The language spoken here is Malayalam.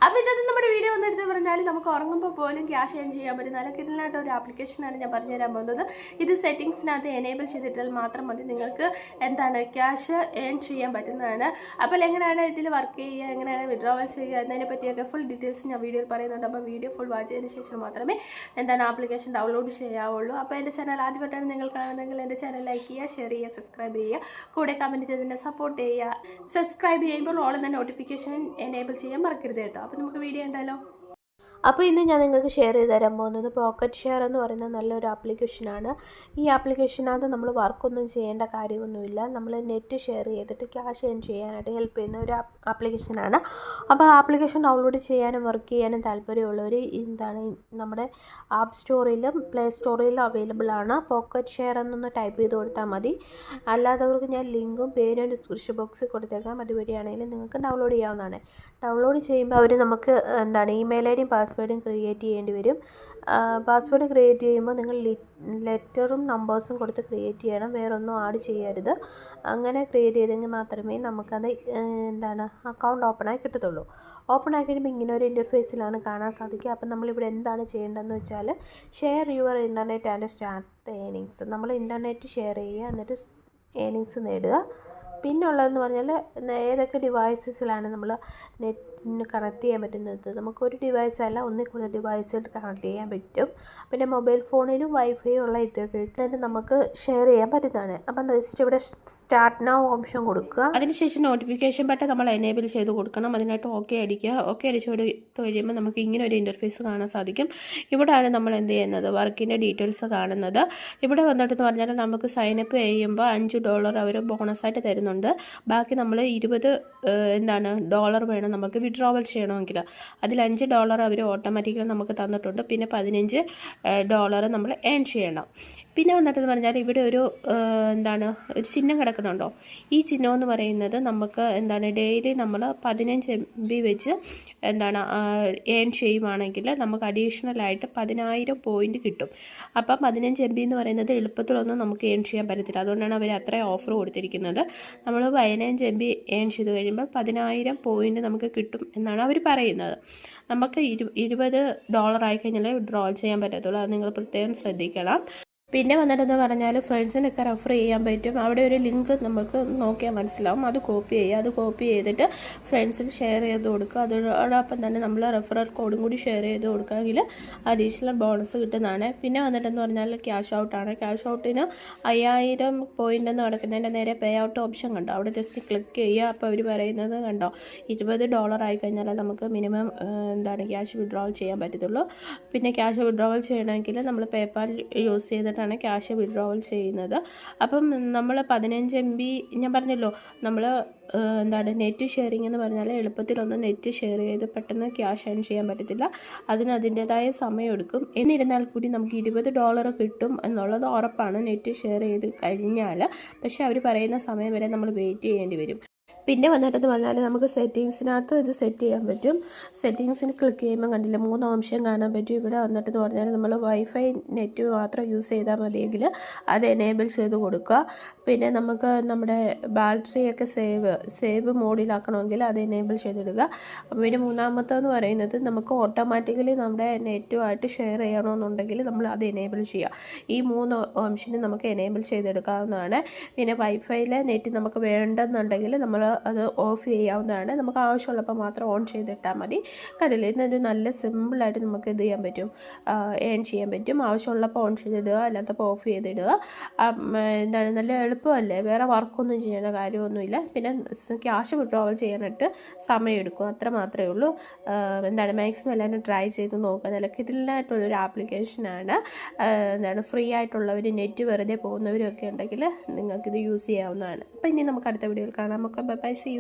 അപ്പോൾ ഇന്നത്തെ നമ്മുടെ വീഡിയോ വന്നെടുത്ത് പറഞ്ഞാൽ നമുക്ക് ഉറങ്ങുമ്പോൾ പോലും ക്യാഷ് ഏൺ ചെയ്യാൻ പറ്റും നല്ല കിടലായിട്ട് ഒരു ആപ്ലിക്കേഷനാണ് ഞാൻ പറഞ്ഞുതരാൻ പോകുന്നത്. ഇത് സെറ്റിങ്സിനകത്ത് എനേബിൾ ചെയ്തിട്ടാൽ മാത്രം മതി നിങ്ങൾക്ക് ക്യാഷ് ഏൺ ചെയ്യാൻ പറ്റുന്നതാണ്. അപ്പോൾ എങ്ങനെയാണ് ഇതിൽ വർക്ക് ചെയ്യുക, എങ്ങനെയാണ് വിഡ്രോവൽ ചെയ്യുക എന്നതിനെ പറ്റിയൊക്കെ ഫുൾ ഡീറ്റെയിൽസ് ഞാൻ വീഡിയോയിൽ പറയുന്നുണ്ട്. അപ്പോൾ വീഡിയോ ഫുൾ വാച്ച് ചെയ്തതിന് ശേഷം മാത്രമേ ആപ്ലിക്കേഷൻ ഡൗൺലോഡ് ചെയ്യാവുള്ളൂ. അപ്പോൾ എൻ്റെ ചാനൽ ആദ്യമായിട്ടാണ് നിങ്ങൾ കാണുന്നതെങ്കിൽ എൻ്റെ ചാനൽ ലൈക്ക് ചെയ്യുക, ഷെയർ ചെയ്യുക, സബ്സ്ക്രൈബ് ചെയ്യുക, കൂടെ കമൻറ്റ് ചെയ്തതിനെ സപ്പോർട്ട് ചെയ്യുക. സബ്സ്ക്രൈബ് ചെയ്യുമ്പോൾ ഓൾ എന്ന നോട്ടിഫിക്കേഷൻ എനേബിൾ ചെയ്യാൻ മറക്കരുത് കേട്ടോ. അപ്പോൾ നമുക്ക് വീഡിയോ ഉണ്ടല്ലോ. അപ്പോൾ ഇന്ന് ഞാൻ നിങ്ങൾക്ക് ഷെയർ ചെയ്ത് തരാൻ പോകുന്നത് പോക്കറ്റ് ഷെയർ എന്ന് പറയുന്ന നല്ലൊരു ആപ്ലിക്കേഷനാണ്. ഈ ആപ്ലിക്കേഷനകത്ത് നമ്മൾ വർക്കൊന്നും ചെയ്യേണ്ട കാര്യമൊന്നുമില്ല. നമ്മൾ നെറ്റ് ഷെയർ ചെയ്തിട്ട് ക്യാഷ് ഏൺ ചെയ്യാനായിട്ട് ഹെൽപ്പ് ചെയ്യുന്ന ഒരു ആപ്ലിക്കേഷനാണ്. അപ്പോൾ ആപ്ലിക്കേഷൻ ഡൗൺലോഡ് ചെയ്യാനും വർക്ക് ചെയ്യാനും താല്പര്യമുള്ളവർ നമ്മുടെ ആപ്പ് സ്റ്റോറിലും പ്ലേ സ്റ്റോറിലും അവൈലബിൾ ആണ്. പോക്കറ്റ് ഷെയർ എന്നൊന്ന് ടൈപ്പ് ചെയ്ത് കൊടുത്താൽ മതി. അല്ലാത്തവർക്ക് ഞാൻ ലിങ്കും പേരും ഡിസ്ക്രിപ്ഷൻ ബോക്സിൽ കൊടുത്തേക്കാം. അതുവഴിയാണെങ്കിലും നിങ്ങൾക്ക് ഡൗൺലോഡ് ചെയ്യാവുന്നതാണ്. ഡൗൺലോഡ് ചെയ്യുമ്പോൾ അവർ നമുക്ക് ഇമെയിൽ ഐ ഡിയും പാസ്വേഡും ക്രിയേറ്റ് ചെയ്യേണ്ടി വരും. പാസ്വേഡ് ക്രിയേറ്റ് ചെയ്യുമ്പോൾ നിങ്ങൾ ലെറ്ററും നമ്പേഴ്സും കൊടുത്ത് ക്രിയേറ്റ് ചെയ്യണം, വേറൊന്നും ആഡ് ചെയ്യരുത്. അങ്ങനെ ക്രിയേറ്റ് ചെയ്തെങ്കിൽ മാത്രമേ നമുക്കത് അക്കൗണ്ട് ഓപ്പണായി കിട്ടത്തുള്ളൂ. ഓപ്പൺ ആക്കി കഴിയുമ്പോൾ ഇങ്ങനെ ഒരു ഇൻ്റർഫേസിലാണ് കാണാൻ സാധിക്കുക. അപ്പം നമ്മളിവിടെ എന്താണ് ചെയ്യേണ്ടതെന്ന് വെച്ചാൽ share your internet and start earnings. നമ്മൾ ഇൻ്റർനെറ്റ് ഷെയർ ചെയ്യുക, എന്നിട്ട് ഏണിങ്സ് നേടുക. പിന്നുള്ളതെന്ന് പറഞ്ഞാൽ ഏതൊക്കെ ഡിവൈസസിലാണ് നമ്മൾ നെറ്റിന് കണക്ട് ചെയ്യാൻ പറ്റുന്നത്. നമുക്കൊരു ഡിവൈസല്ല, ഒന്നിൽ കൂടുതൽ ഡിവൈസിൽ കണക്ട് ചെയ്യാൻ പറ്റും. പിന്നെ മൊബൈൽ ഫോണിലും വൈഫൈ ഉള്ള ഇൻ്റർനെറ്റ് നമുക്ക് ഷെയർ ചെയ്യാൻ പറ്റുന്നതാണ്. അപ്പം ജസ്റ്റ് ഇവിടെ സ്റ്റാർട്ട് നൗ ഓപ്ഷൻ കൊടുക്കുക. അതിനുശേഷം നോട്ടിഫിക്കേഷൻ ബട്ടൺ നമ്മൾ എനേബിൾ ചെയ്ത് കൊടുക്കണം. അതിനായിട്ട് ഓക്കെ അടിക്കുക. ഓക്കെ അടിച്ച് കൊടുത്ത് കഴിയുമ്പോൾ നമുക്ക് ഇങ്ങനെ ഒരു ഇൻ്റർഫേസ് കാണാൻ സാധിക്കും. ഇവിടെയാണ് നമ്മൾ എന്ത് ചെയ്യുന്നത്, വർക്കിൻ്റെ ഡീറ്റെയിൽസ് കാണുന്നത്. ഇവിടെ വന്നിട്ടെന്ന് പറഞ്ഞാൽ നമുക്ക് സൈനപ്പ് ചെയ്യുമ്പോൾ $5 അവർ ബോണസായിട്ട് തരുന്നുണ്ട്. ബാക്കി നമ്മൾ $20 വേണം നമുക്ക് വിഡ്രോവൽ ചെയ്യണമെങ്കിൽ. അതിൽ $5 അവർ ഓട്ടോമാറ്റിക്കലി നമുക്ക് തന്നിട്ടുണ്ട്. പിന്നെ $15 നമ്മൾ ഏൺ ചെയ്യണം. പിന്നെ വന്നിട്ടെന്ന് പറഞ്ഞാൽ ഇവിടെ ഒരു ഒരു ചിഹ്നം കിടക്കുന്നുണ്ടോ. ഈ ചിഹ്നം എന്ന് പറയുന്നത് നമുക്ക് ഡെയിലി നമ്മൾ 15 MB വെച്ച് ഏൺ ചെയ്യുവാണെങ്കിൽ നമുക്ക് അഡീഷണലായിട്ട് 10,000 പോയിൻ്റ് കിട്ടും. അപ്പം 15 MB എന്ന് പറയുന്നത് എളുപ്പത്തിലൊന്നും നമുക്ക് ഏൺ ചെയ്യാൻ പറ്റത്തില്ല. അതുകൊണ്ടാണ് അവർ അത്രയും ഓഫർ കൊടുത്തിരിക്കുന്നത്. നമ്മൾ 15 MB ഏൺ ചെയ്ത് കഴിയുമ്പോൾ 10,000 പോയിൻ്റ് നമുക്ക് കിട്ടും എന്നാണ് അവർ പറയുന്നത്. നമുക്ക് $20 ആയിക്കഴിഞ്ഞാൽ വിഡ്രോവൽ ചെയ്യാൻ പറ്റത്തുള്ളൂ. അത് നിങ്ങൾ പ്രത്യേകം ശ്രദ്ധിക്കണം. പിന്നെ വന്നിട്ടെന്ന് പറഞ്ഞാൽ ഫ്രണ്ട്സിനൊക്കെ റെഫർ ചെയ്യാൻ പറ്റും. അവിടെ ഒരു ലിങ്ക് നമുക്ക് നോക്കിയാൽ മനസ്സിലാവും. അത് കോപ്പി ചെയ്യുക. അത് കോപ്പി ചെയ്തിട്ട് ഫ്രണ്ട്സിന് ഷെയർ ചെയ്ത് കൊടുക്കുക. അതോടൊപ്പം തന്നെ നമ്മൾ റെഫറൽ കോഡും കൂടി ഷെയർ ചെയ്ത് കൊടുക്കുകയെങ്കിൽ അഡീഷണൽ ബോണസ് കിട്ടുന്നതാണ്. പിന്നെ വന്നിട്ടെന്ന് പറഞ്ഞാൽ ക്യാഷ് ഔട്ടാണ്. ക്യാഷ് ഔട്ടിന് 5000 പോയിൻ്റ് എന്ന് നടക്കുന്നതിൻ്റെ നേരെ പേ ഔട്ട് ഓപ്ഷൻ കണ്ടോ, അവിടെ ജസ്റ്റ് ക്ലിക്ക് ചെയ്യുക. അപ്പോൾ അവർ പറയുന്നത് കണ്ടോ, $20 ആയിക്കഴിഞ്ഞാൽ നമുക്ക് മിനിമം ക്യാഷ് വിഡ്രോവൽ ചെയ്യാൻ പറ്റത്തുള്ളൂ. പിന്നെ ക്യാഷ് വിഡ്രോവൽ ചെയ്യണമെങ്കിൽ നമ്മൾ പേപ്പാൽ യൂസ് ചെയ്തിട്ട് ക്യാഷ് വിഡ്രോവൽ ചെയ്യുന്നത്. അപ്പം നമ്മൾ 15 MB ഞാൻ പറഞ്ഞല്ലോ, നമ്മൾ നെറ്റ് ഷെയറിംഗ് എന്ന് പറഞ്ഞാൽ എളുപ്പത്തിലൊന്നും നെറ്റ് ഷെയർ ചെയ്ത് പെട്ടെന്ന് ക്യാഷ് ഏൺ ചെയ്യാൻ പറ്റത്തില്ല. അതിൻ്റേതായ സമയമെടുക്കും. എന്നിരുന്നാൽ കൂടി നമുക്ക് $20 കിട്ടും എന്നുള്ളത് ഉറപ്പാണ് നെറ്റ് ഷെയർ ചെയ്ത് കഴിഞ്ഞാൽ. പക്ഷേ അവർ പറയുന്ന സമയം വരെ നമ്മൾ വെയിറ്റ് ചെയ്യേണ്ടി വരും. പിന്നെ വന്നിട്ടെന്ന് പറഞ്ഞാൽ നമുക്ക് സെറ്റിങ്സിനകത്ത് ഇത് സെറ്റ് ചെയ്യാൻ പറ്റും. സെറ്റിങ്സിന് ക്ലിക്ക് ചെയ്യുമ്പോൾ കണ്ടില്ല 3 ഓപ്ഷൻ കാണാൻ പറ്റും. ഇവിടെ വന്നിട്ടെന്ന് പറഞ്ഞാൽ നമ്മൾ വൈഫൈ നെറ്റ് മാത്രം യൂസ് ചെയ്താൽ മതിയെങ്കിൽ അത് എനേബിൾ ചെയ്ത് കൊടുക്കുക. പിന്നെ നമുക്ക് നമ്മുടെ ബാറ്ററിയൊക്കെ സേവ് മോഡിലാക്കണമെങ്കിൽ അത് എനേബിൾ ചെയ്തിടുക. പിന്നെ മൂന്നാമത്തെന്ന് പറയുന്നത് നമുക്ക് ഓട്ടോമാറ്റിക്കലി നമ്മുടെ നെറ്റുമായിട്ട് ഷെയർ ചെയ്യണമെന്നുണ്ടെങ്കിൽ നമ്മൾ അത് എനേബിൾ ചെയ്യുക. ഈ 3 ഓപ്ഷന് നമുക്ക് എനേബിൾ ചെയ്തെടുക്കാവുന്നതാണ്. പിന്നെ വൈഫൈയിലെ നെറ്റ് നമുക്ക് വേണ്ടെന്നുണ്ടെങ്കിൽ നമ്മൾ അത് ഓഫ് ചെയ്യാവുന്നതാണ്. നമുക്ക് ആവശ്യമുള്ളപ്പോൾ മാത്രം ഓൺ ചെയ്തിട്ടാൽ മതി. കണ്ടില്ലേ, ഇതൊരു നല്ല സിമ്പിളായിട്ട് നമുക്ക് ഇത് ചെയ്യാൻ പറ്റും, ഏൺ ചെയ്യാൻ പറ്റും. ആവശ്യമുള്ളപ്പോൾ ഓൺ ചെയ്തിടുക, അല്ലാത്തപ്പോൾ ഓഫ് ചെയ്തിടുക. നല്ല എളുപ്പമല്ലേ, വേറെ വർക്കൊന്നും ചെയ്യേണ്ട കാര്യമൊന്നുമില്ല. പിന്നെ ക്യാഷ് വിഡ്രോവൽ ചെയ്യാനായിട്ട് സമയമെടുക്കും, അത്ര മാത്രമേ ഉള്ളൂ. മാക്സിമം എല്ലാവരും ട്രൈ ചെയ്ത് നോക്കുക. നല്ല കിടിലനായിട്ടുള്ളൊരു ആപ്ലിക്കേഷനാണ്. ഫ്രീ ആയിട്ടുള്ളവർ നെറ്റ് വെറുതെ പോകുന്നവരൊക്കെ ഉണ്ടെങ്കിൽ നിങ്ങൾക്കിത് യൂസ് ചെയ്യാവുന്നതാണ്. അപ്പോൾ ഇനി നമുക്ക് അടുത്ത വീഡിയോയിൽ കാണാം. നമുക്ക് ബൈ, സീ യു.